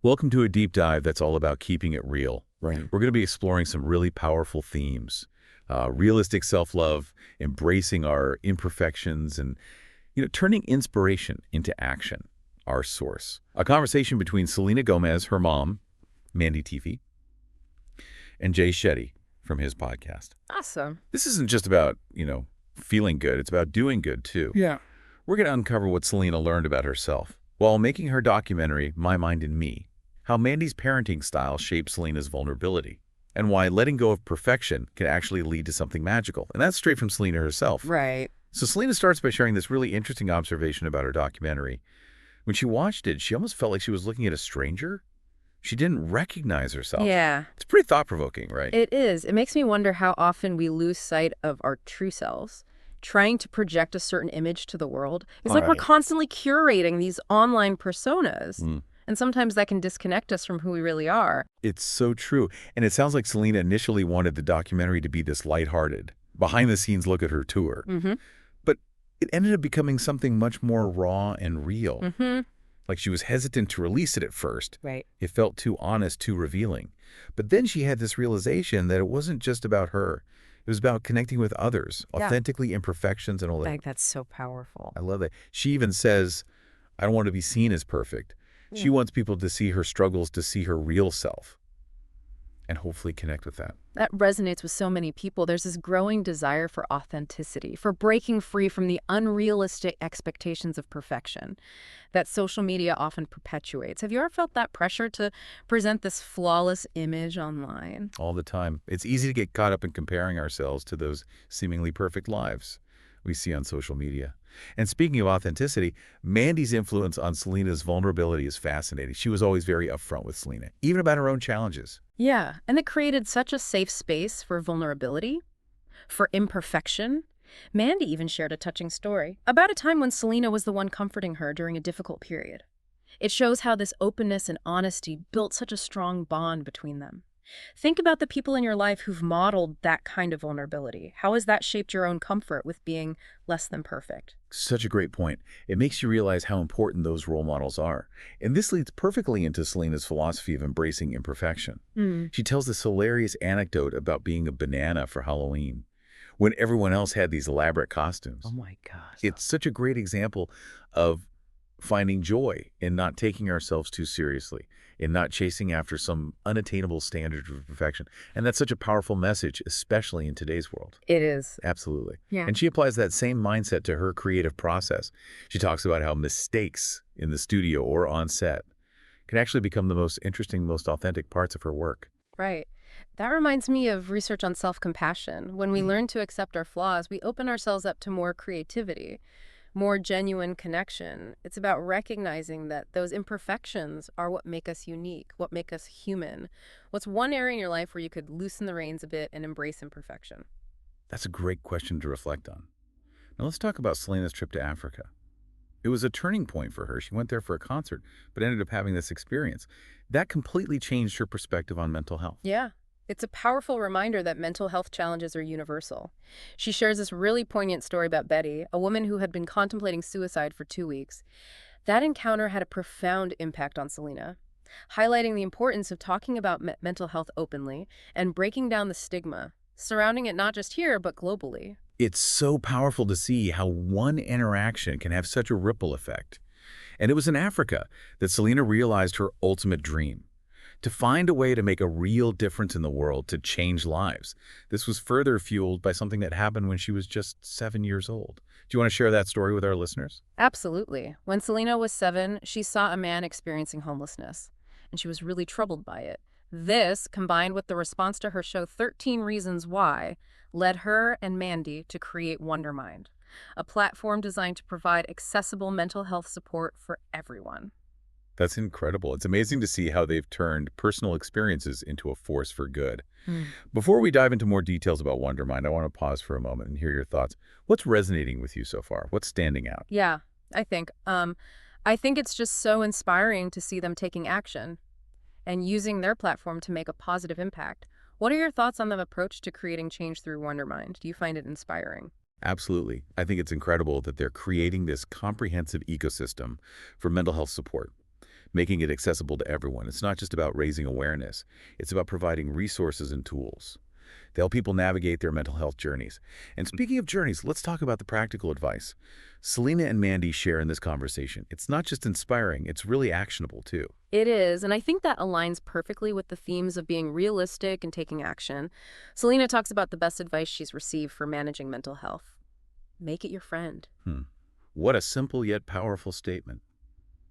Welcome to a deep dive that's all about keeping it real. Right. We're going to be exploring some really powerful themes. Realistic self-love, embracing our imperfections, and turning inspiration into action, our source. A conversation between Selena Gomez, her mom, Mandy Teefy, and Jay Shetty from his podcast. Awesome. This isn't just about, feeling good. It's about doing good, too. Yeah. We're going to uncover what Selena learned about herself while making her documentary, My Mind and Me, how Mandy's parenting style shaped Selena's vulnerability, and why letting go of perfection can actually lead to something magical. And that's straight from Selena herself. Right. So Selena starts by sharing this really interesting observation about her documentary. When she watched it, she almost felt like she was looking at a stranger. She didn't recognize herself. Yeah. It's pretty thought-provoking, right? It is. It makes me wonder how often we lose sight of our true selves, trying to project a certain image to the world. It's like we're constantly curating these online personas. And sometimes that can disconnect us from who we really are. It's so true. And it sounds like Selena initially wanted the documentary to be this lighthearted, behind-the-scenes look at her tour. But it ended up becoming something much more raw and real. Like she was hesitant to release it at first. Right. It felt too honest, too revealing. But then she had this realization that it wasn't just about her. It was about connecting with others, authentically imperfections and all that. I think that's so powerful. I love that. She even says, I don't want to be seen as perfect. She wants people to see her struggles, to see her real self, and hopefully connect with that. That resonates with so many people. There's this growing desire for authenticity, for breaking free from the unrealistic expectations of perfection that social media often perpetuates. Have you ever felt that pressure to present this flawless image online? All the time. It's easy to get caught up in comparing ourselves to those seemingly perfect lives we see on social media. And speaking of authenticity, Mandy's influence on Selena's vulnerability is fascinating. She was always very upfront with Selena, even about her own challenges. Yeah, and it created such a safe space for vulnerability, for imperfection. Mandy even shared a touching story about a time when Selena was the one comforting her during a difficult period. It shows how this openness and honesty built such a strong bond between them. Think about the people in your life who've modeled that kind of vulnerability. How has that shaped your own comfort with being less than perfect? Such a great point. It makes you realize how important those role models are. And this leads perfectly into Selena's philosophy of embracing imperfection. She tells this hilarious anecdote about being a banana for Halloween, when everyone else had these elaborate costumes. Oh my gosh. It's such a great example of finding joy in not taking ourselves too seriously, in not chasing after some unattainable standard of perfection. And that's such a powerful message, especially in today's world. It is. Absolutely. Yeah. And she applies that same mindset to her creative process. She talks about how mistakes in the studio or on set can actually become the most interesting, most authentic parts of her work. Right. That reminds me of research on self-compassion. When we learn to accept our flaws, we open ourselves up to more creativity, more genuine connection. It's about recognizing that those imperfections are what make us unique, what make us human. What's one area in your life where you could loosen the reins a bit and embrace imperfection? That's a great question to reflect on. Now let's talk about Selena's trip to Africa. It was a turning point for her. She went there for a concert, but ended up having this experience. That completely changed her perspective on mental health. Yeah. It's a powerful reminder that mental health challenges are universal. She shares this really poignant story about Betty, a woman who had been contemplating suicide for 2 weeks. That encounter had a profound impact on Selena, highlighting the importance of talking about mental health openly and breaking down the stigma surrounding it, not just here, but globally. It's so powerful to see how one interaction can have such a ripple effect. And it was in Africa that Selena realized her ultimate dream: to find a way to make a real difference in the world, to change lives. This was further fueled by something that happened when she was just 7 years old. Do you want to share that story with our listeners? Absolutely. When Selena was 7, she saw a man experiencing homelessness, and she was really troubled by it. This, combined with the response to her show 13 Reasons Why, led her and Mandy to create Wondermind, a platform designed to provide accessible mental health support for everyone. That's incredible. It's amazing to see how they've turned personal experiences into a force for good. Before we dive into more details about Wondermind, I want to pause for a moment and hear your thoughts. What's resonating with you so far? What's standing out? Yeah, I think it's just so inspiring to see them taking action and using their platform to make a positive impact. What are your thoughts on the approach to creating change through Wondermind? Do you find it inspiring? Absolutely. I think it's incredible that they're creating this comprehensive ecosystem for mental health support. making it accessible to everyone. It's not just about raising awareness. It's about providing resources and tools to help people navigate their mental health journeys. And speaking of journeys, let's talk about the practical advice Selena and Mandy share in this conversation. It's not just inspiring, it's really actionable too. It is, and I think that aligns perfectly with the themes of being realistic and taking action. Selena talks about the best advice she's received for managing mental health. Make it your friend. What a simple yet powerful statement.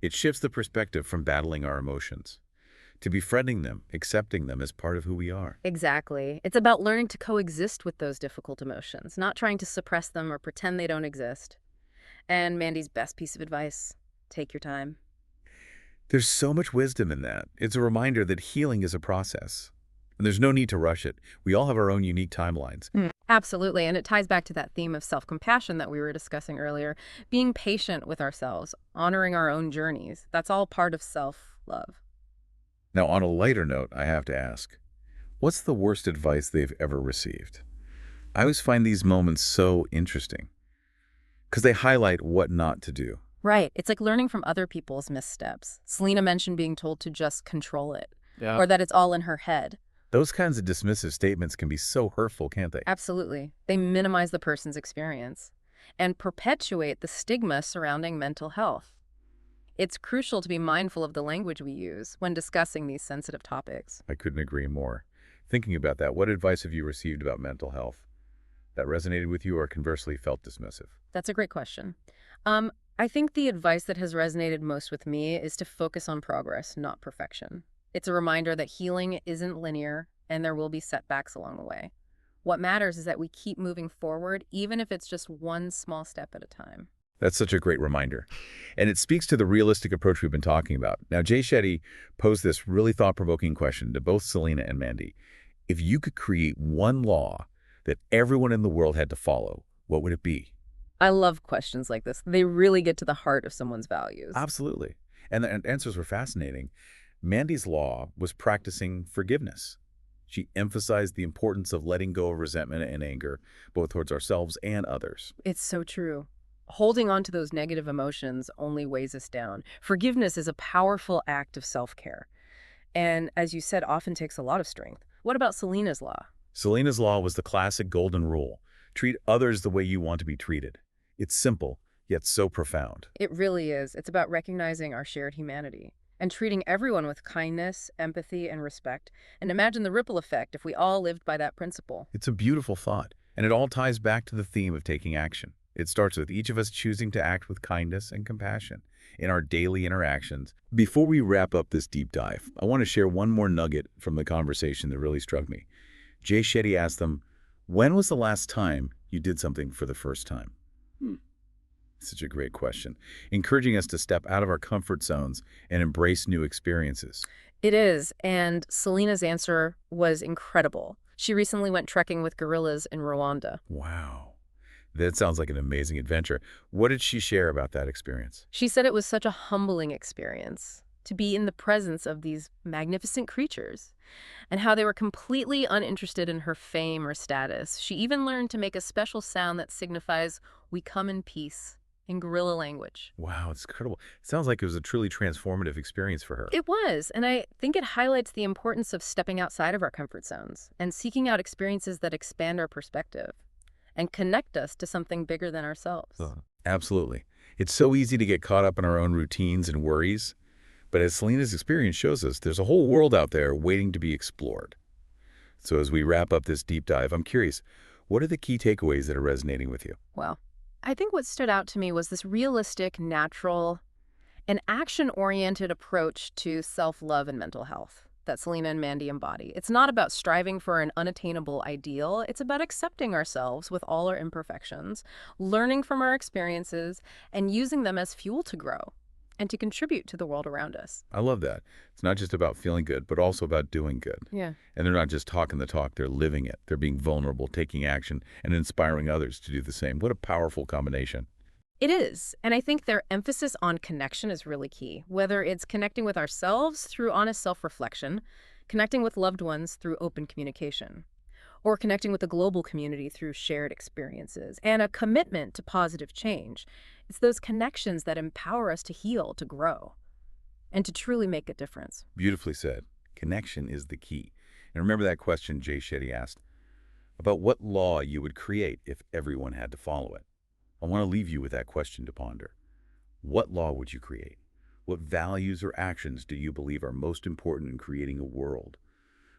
It shifts the perspective from battling our emotions to befriending them, accepting them as part of who we are. Exactly. It's about learning to coexist with those difficult emotions, not trying to suppress them or pretend they don't exist. And Mandy's best piece of advice, take your time. There's so much wisdom in that. It's a reminder that healing is a process, and there's no need to rush it. We all have our own unique timelines. Absolutely, and it ties back to that theme of self-compassion that we were discussing earlier. Being patient with ourselves, honoring our own journeys, that's all part of self-love. Now, on a lighter note, I have to ask, what's the worst advice they've ever received? I always find these moments so interesting because they highlight what not to do. Right, it's like learning from other people's missteps. Selena mentioned being told to just control it, Yeah. or that it's all in her head. Those kinds of dismissive statements can be so hurtful, can't they? Absolutely. They minimize the person's experience and perpetuate the stigma surrounding mental health. It's crucial to be mindful of the language we use when discussing these sensitive topics. I couldn't agree more. Thinking about that, what advice have you received about mental health that resonated with you or conversely felt dismissive? That's a great question. I think the advice that has resonated most with me is to focus on progress, not perfection. It's a reminder that healing isn't linear and there will be setbacks along the way. What matters is that we keep moving forward, even if it's just one small step at a time. That's such a great reminder. And it speaks to the realistic approach we've been talking about. Now, Jay Shetty posed this really thought-provoking question to both Selena and Mandy. If you could create one law that everyone in the world had to follow, what would it be? I love questions like this. They really get to the heart of someone's values. Absolutely. And the answers were fascinating. Mandy's law was practicing forgiveness. She emphasized the importance of letting go of resentment and anger, both towards ourselves and others. It's so true. Holding on to those negative emotions only weighs us down. Forgiveness is a powerful act of self-care. And as you said, often takes a lot of strength. What about Selena's law? Selena's law was the classic golden rule. Treat others the way you want to be treated. It's simple, yet so profound. It really is. It's about recognizing our shared humanity and treating everyone with kindness, empathy, and respect. And imagine the ripple effect if we all lived by that principle. It's a beautiful thought, and it all ties back to the theme of taking action. It starts with each of us choosing to act with kindness and compassion in our daily interactions. Before we wrap up this deep dive, I want to share one more nugget from the conversation that really struck me. Jay Shetty asked them, when was the last time you did something for the first time? Such a great question, encouraging us to step out of our comfort zones and embrace new experiences. It is, and Selena's answer was incredible. She recently went trekking with gorillas in Rwanda. Wow. That sounds like an amazing adventure. What did she share about that experience? She said it was such a humbling experience to be in the presence of these magnificent creatures and how they were completely uninterested in her fame or status. She even learned to make a special sound that signifies "we come in peace" in gorilla language. Wow, it's incredible. It sounds like it was a truly transformative experience for her. It was, and I think it highlights the importance of stepping outside of our comfort zones and seeking out experiences that expand our perspective and connect us to something bigger than ourselves. Absolutely. It's so easy to get caught up in our own routines and worries, but as Selena's experience shows us, there's a whole world out there waiting to be explored. So as we wrap up this deep dive, I'm curious, what are the key takeaways that are resonating with you? Well, I think what stood out to me was this realistic, natural, and action-oriented approach to self-love and mental health that Selena and Mandy embody. It's not about striving for an unattainable ideal. It's about accepting ourselves with all our imperfections, learning from our experiences, and using them as fuel to grow and to contribute to the world around us. I love that. It's not just about feeling good, but also about doing good. Yeah. And they're not just talking the talk, they're living it. They're being vulnerable, taking action, and inspiring others to do the same. What a powerful combination. It is, and I think their emphasis on connection is really key, whether it's connecting with ourselves through honest self-reflection, connecting with loved ones through open communication, or connecting with the global community through shared experiences, and a commitment to positive change. It's those connections that empower us to heal, to grow. and to truly make a difference. Beautifully said. Connection is the key. And remember that question Jay Shetty asked about what law you would create if everyone had to follow it. I want to leave you with that question to ponder. What law would you create? What values or actions do you believe are most important in creating a world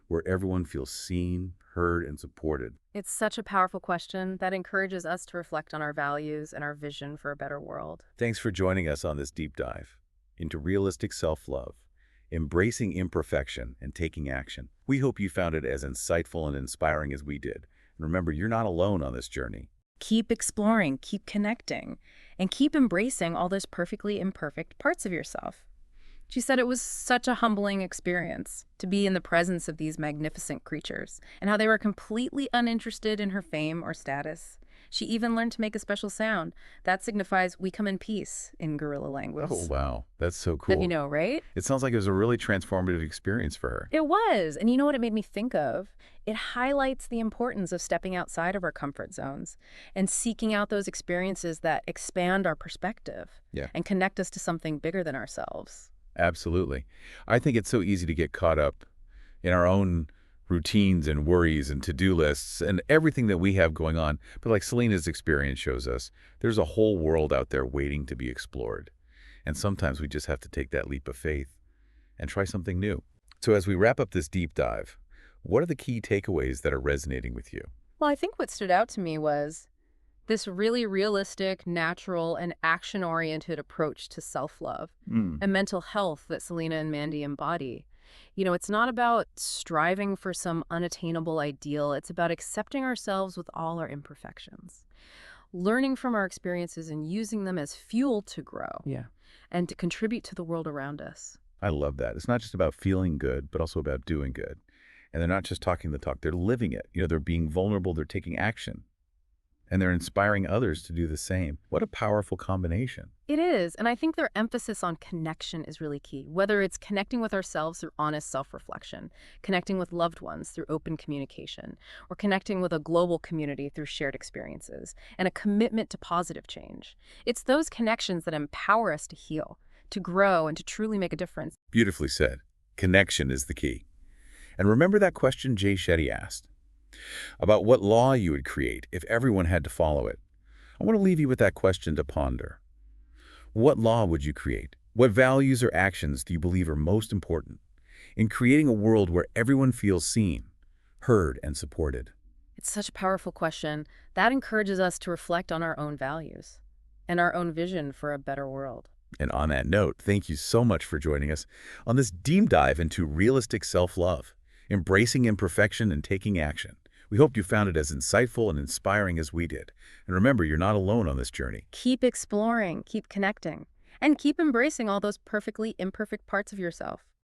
where everyone feels seen, heard, and supported? It's such a powerful question that encourages us to reflect on our values and our vision for a better world. Thanks for joining us on this deep dive into realistic self-love, embracing imperfection, and taking action. We hope you found it as insightful and inspiring as we did. And remember, you're not alone on this journey. Keep exploring, keep connecting, and keep embracing all those perfectly imperfect parts of yourself. She said it was such a humbling experience to be in the presence of these magnificent creatures and how they were completely uninterested in her fame or status. She even learned to make a special sound that signifies "we come in peace" in gorilla language. Oh, wow. That's so cool. You know, right? It sounds like it was a really transformative experience for her. It was. And you know what it made me think of? It highlights the importance of stepping outside of our comfort zones and seeking out those experiences that expand our perspective and connect us to something bigger than ourselves. Absolutely. I think it's so easy to get caught up in our own routines and worries and to-do lists and everything that we have going on. But like Selena's experience shows us, there's a whole world out there waiting to be explored. And sometimes we just have to take that leap of faith and try something new. So as we wrap up this deep dive, what are the key takeaways that are resonating with you? Well, I think what stood out to me was this really realistic, natural, and action-oriented approach to self-love and mental health that Selena and Mandy embody. You know, it's not about striving for some unattainable ideal. It's about accepting ourselves with all our imperfections, learning from our experiences and using them as fuel to grow and to contribute to the world around us. I love that. It's not just about feeling good, but also about doing good. And they're not just talking the talk, they're living it. You know, they're being vulnerable, they're taking action. And they're inspiring others to do the same. What a powerful combination. It is, and I think their emphasis on connection is really key, whether it's connecting with ourselves through honest self-reflection, connecting with loved ones through open communication, or connecting with a global community through shared experiences, and a commitment to positive change. It's those connections that empower us to heal, to grow, and to truly make a difference. Beautifully said. Connection is the key. And remember that question Jay Shetty asked about what law you would create if everyone had to follow it. I want to leave you with that question to ponder. What law would you create? What values or actions do you believe are most important in creating a world where everyone feels seen, heard, and supported? It's such a powerful question that encourages us to reflect on our own values and our own vision for a better world. And on that note, thank you so much for joining us on this deep dive into realistic self-love, embracing imperfection and taking action. We hope you found it as insightful and inspiring as we did. And remember, you're not alone on this journey. Keep exploring, keep connecting, and keep embracing all those perfectly imperfect parts of yourself.